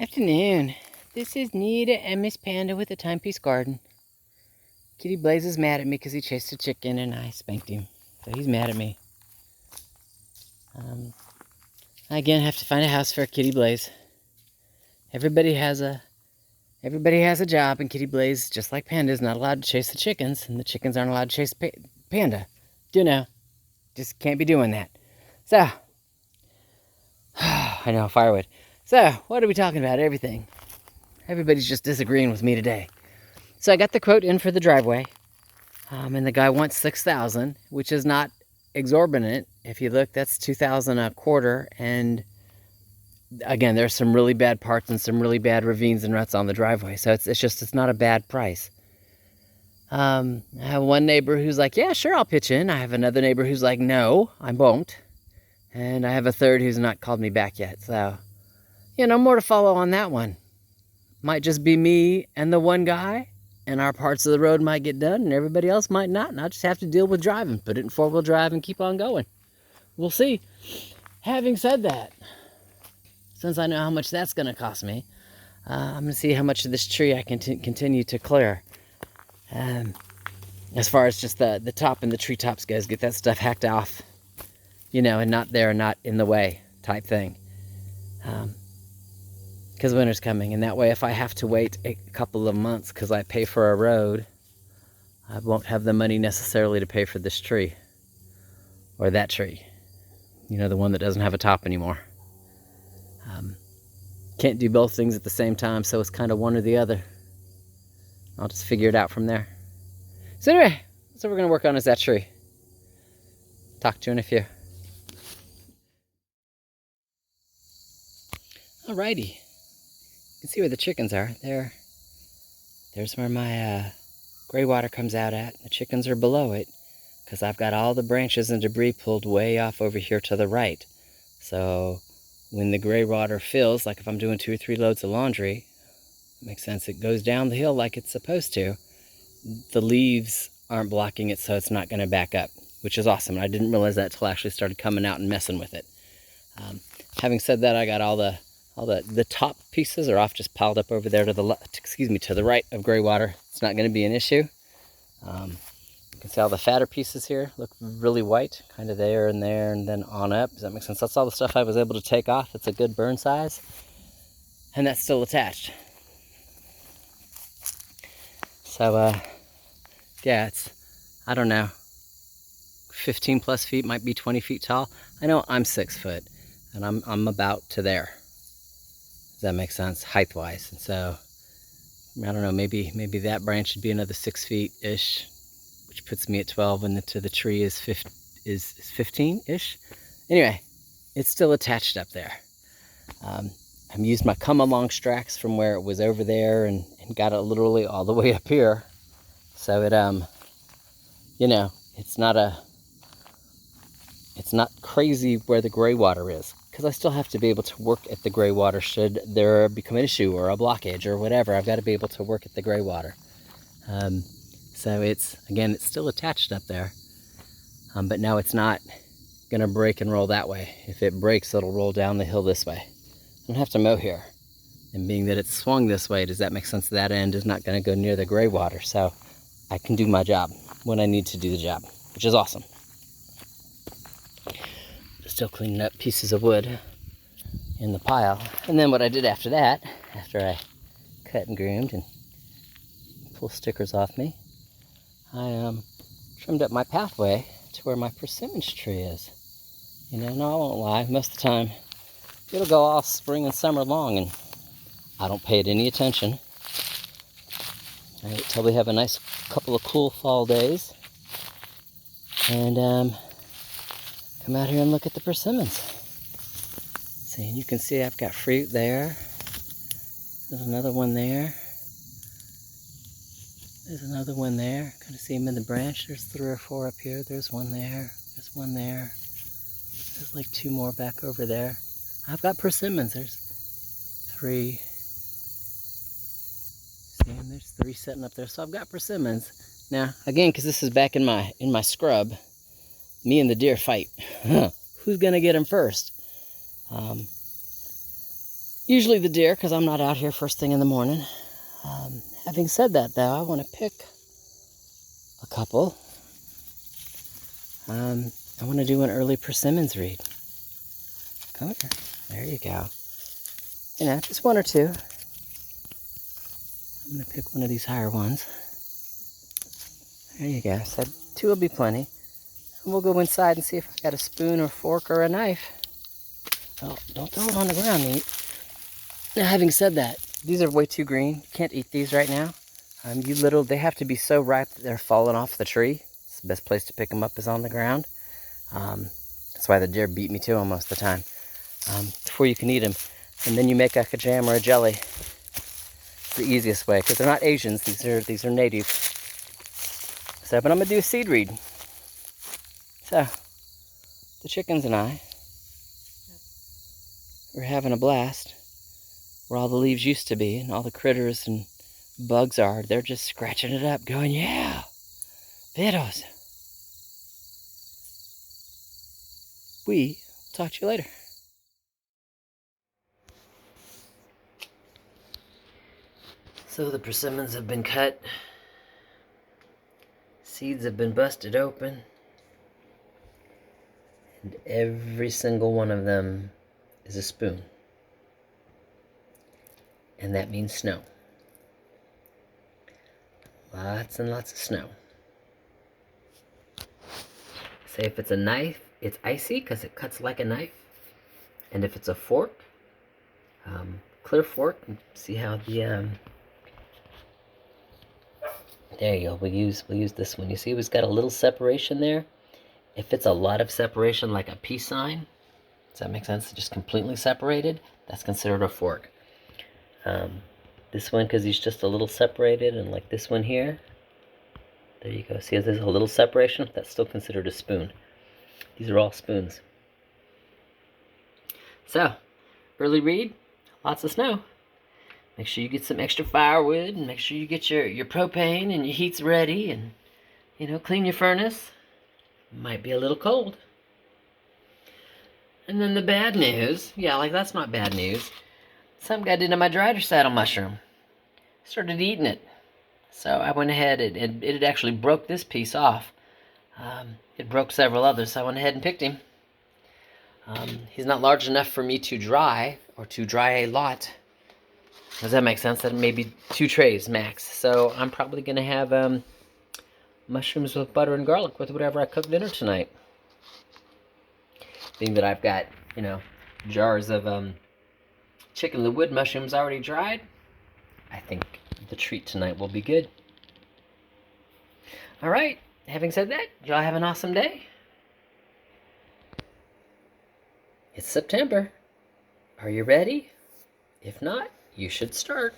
Afternoon. This is Nita and Miss Panda with the Timepiece Garden. Kitty Blaze is mad at me because he chased a chicken and I spanked him. So he's mad at me. I again have to find a house for Kitty Blaze. Everybody has a job, and Kitty Blaze, just like Panda, is not allowed to chase the chickens, and the chickens aren't allowed to chase Panda. You know, just can't be doing that. So, I know, firewood. So, what are we talking about? Everything. Everybody's just disagreeing with me today. So I got the quote in for the driveway, and the guy wants $6,000, which is not exorbitant. If you look, that's $2,000 a quarter, and again, there's some really bad parts and some really bad ravines and ruts on the driveway, so it's not a bad price. I have one neighbor who's like, yeah, sure, I'll pitch in. I have another neighbor who's like, no, I won't. And I have a third who's not called me back yet, so, more to follow on that one. Might just be me and the one guy, and our parts of the road might get done, and everybody else might not, and I'll just have to deal with driving, put it in four-wheel drive, and keep on going. We'll see. Having said that, since I know how much that's going to cost me, I'm going to see how much of this tree I can continue to clear. As far as just the top and the treetops goes, get that stuff hacked off, and not in the way type thing. Because winter's coming, and that way if I have to wait a couple of months because I pay for a road, I won't have the money necessarily to pay for this tree. Or that tree. The one that doesn't have a top anymore. Can't do both things at the same time, so it's kind of one or the other. I'll just figure it out from there. So anyway, that's what we're going to work on, is that tree. Talk to you in a few. Alrighty. You can see where the chickens are. There's where my gray water comes out at. The chickens are below it because I've got all the branches and debris pulled way off over here to the right. So when the gray water fills, like if I'm doing 2 or 3 loads of laundry, makes sense, it goes down the hill like it's supposed to. The leaves aren't blocking it, so it's not going to back up, which is awesome. And I didn't realize that until I actually started coming out and messing with it. Having said that, I got all the top pieces are off, just piled up over there to the right of gray water. It's not going to be an issue. You can see all the fatter pieces here look really white, kind of there and then on up. Does that make sense? That's all the stuff I was able to take off. It's a good burn size, and that's still attached. So, yeah, it's, I don't know, 15 plus feet, might be 20 feet tall. I know I'm 6 foot, and I'm about to there. Does that make sense, height-wise? And so, I don't know, maybe that branch should be another 6 feet-ish, which puts me at 12, and to the tree is 15-ish. Anyway, it's still attached up there. I've used my come-along stracks from where it was over there and got it literally all the way up here. So it, it's not crazy where the gray water is, because I still have to be able to work at the gray water should there become an issue or a blockage or whatever. I've got to be able to work at the gray water. So it's still attached up there, but now it's not going to break and roll that way. If it breaks, it'll roll down the hill this way. I don't have to mow here. And being that it's swung this way, does that make sense? That end is not going to go near the gray water, so I can do my job when I need to do the job, which is awesome. Still cleaning up pieces of wood in the pile. And then what I did after that, after I cut and groomed and pulled stickers off me, I trimmed up my pathway to where my persimmons tree is. No, I won't lie, most of the time it'll go all spring and summer long and I don't pay it any attention. I wait till we have a nice couple of cool fall days and come out here and look at the persimmons. See, and you can see I've got fruit there. There's another one there. There's another one there. Kind of see them in the branch. There's 3 or 4 up here. There's one there. There's one there. There's like 2 more back over there. I've got persimmons. There's 3. See, and there's 3 sitting up there. So I've got persimmons. Now, again, because this is back in my scrub, me and the deer fight. Who's gonna get them first? usually the deer, because I'm not out here first thing in the morning. Having said that, though, I want to pick a couple. I want to do an early persimmons read. Come here. There you go. You know, just one or two. I'm going to pick one of these higher ones. There you go. Said two will be plenty. And we'll go inside and see if I got a spoon or fork or a knife. Oh, don't throw it on the ground, Nate. Now, having said that, these are way too green. You can't eat these right now. They have to be so ripe that they're falling off the tree. It's the best place to pick them up is on the ground. That's why the deer beat me to them most of the time. Before you can eat them. And then you make like a jam or a jelly. It's the easiest way, because they're not Asians. These are native. So, but I'm going to do a seed read. So, the chickens and I, we're having a blast. Where all the leaves used to be, and all the critters and bugs are, they're just scratching it up, going, yeah, Vitos. We talk to you later. So the persimmons have been cut. Seeds have been busted open. And every single one of them is a spoon. And that means snow. Lots and lots of snow. Say if it's a knife, it's icy because it cuts like a knife. And if it's a fork, clear fork, see how the, there you go, we'll use this one. You see it's got a little separation there? If it's a lot of separation, like a peace sign, does that make sense? Just completely separated, that's considered a fork. This one, because he's just a little separated, and like this one here, there you go. See, there's a little separation, that's still considered a spoon. These are all spoons. So, early read, lots of snow. Make sure you get some extra firewood, and make sure you get your propane and your heat's ready, and, you know, clean your furnace. Might be a little cold. And then the bad news, yeah, like that's not bad news. Some guy did on my dried saddle mushroom. Started eating it. So I went ahead, and it actually broke this piece off. It broke several others, so I went ahead and picked him. He's not large enough for me to dry, or to dry a lot. Does that make sense? That maybe 2 trays max. So I'm probably going to have mushrooms with butter and garlic with whatever I cook dinner tonight. Being that I've got, you know, jars of chicken in the wood mushrooms already dried, I think the treat tonight will be good. All right, having said that, y'all have an awesome day. It's September. Are you ready? If not, you should start.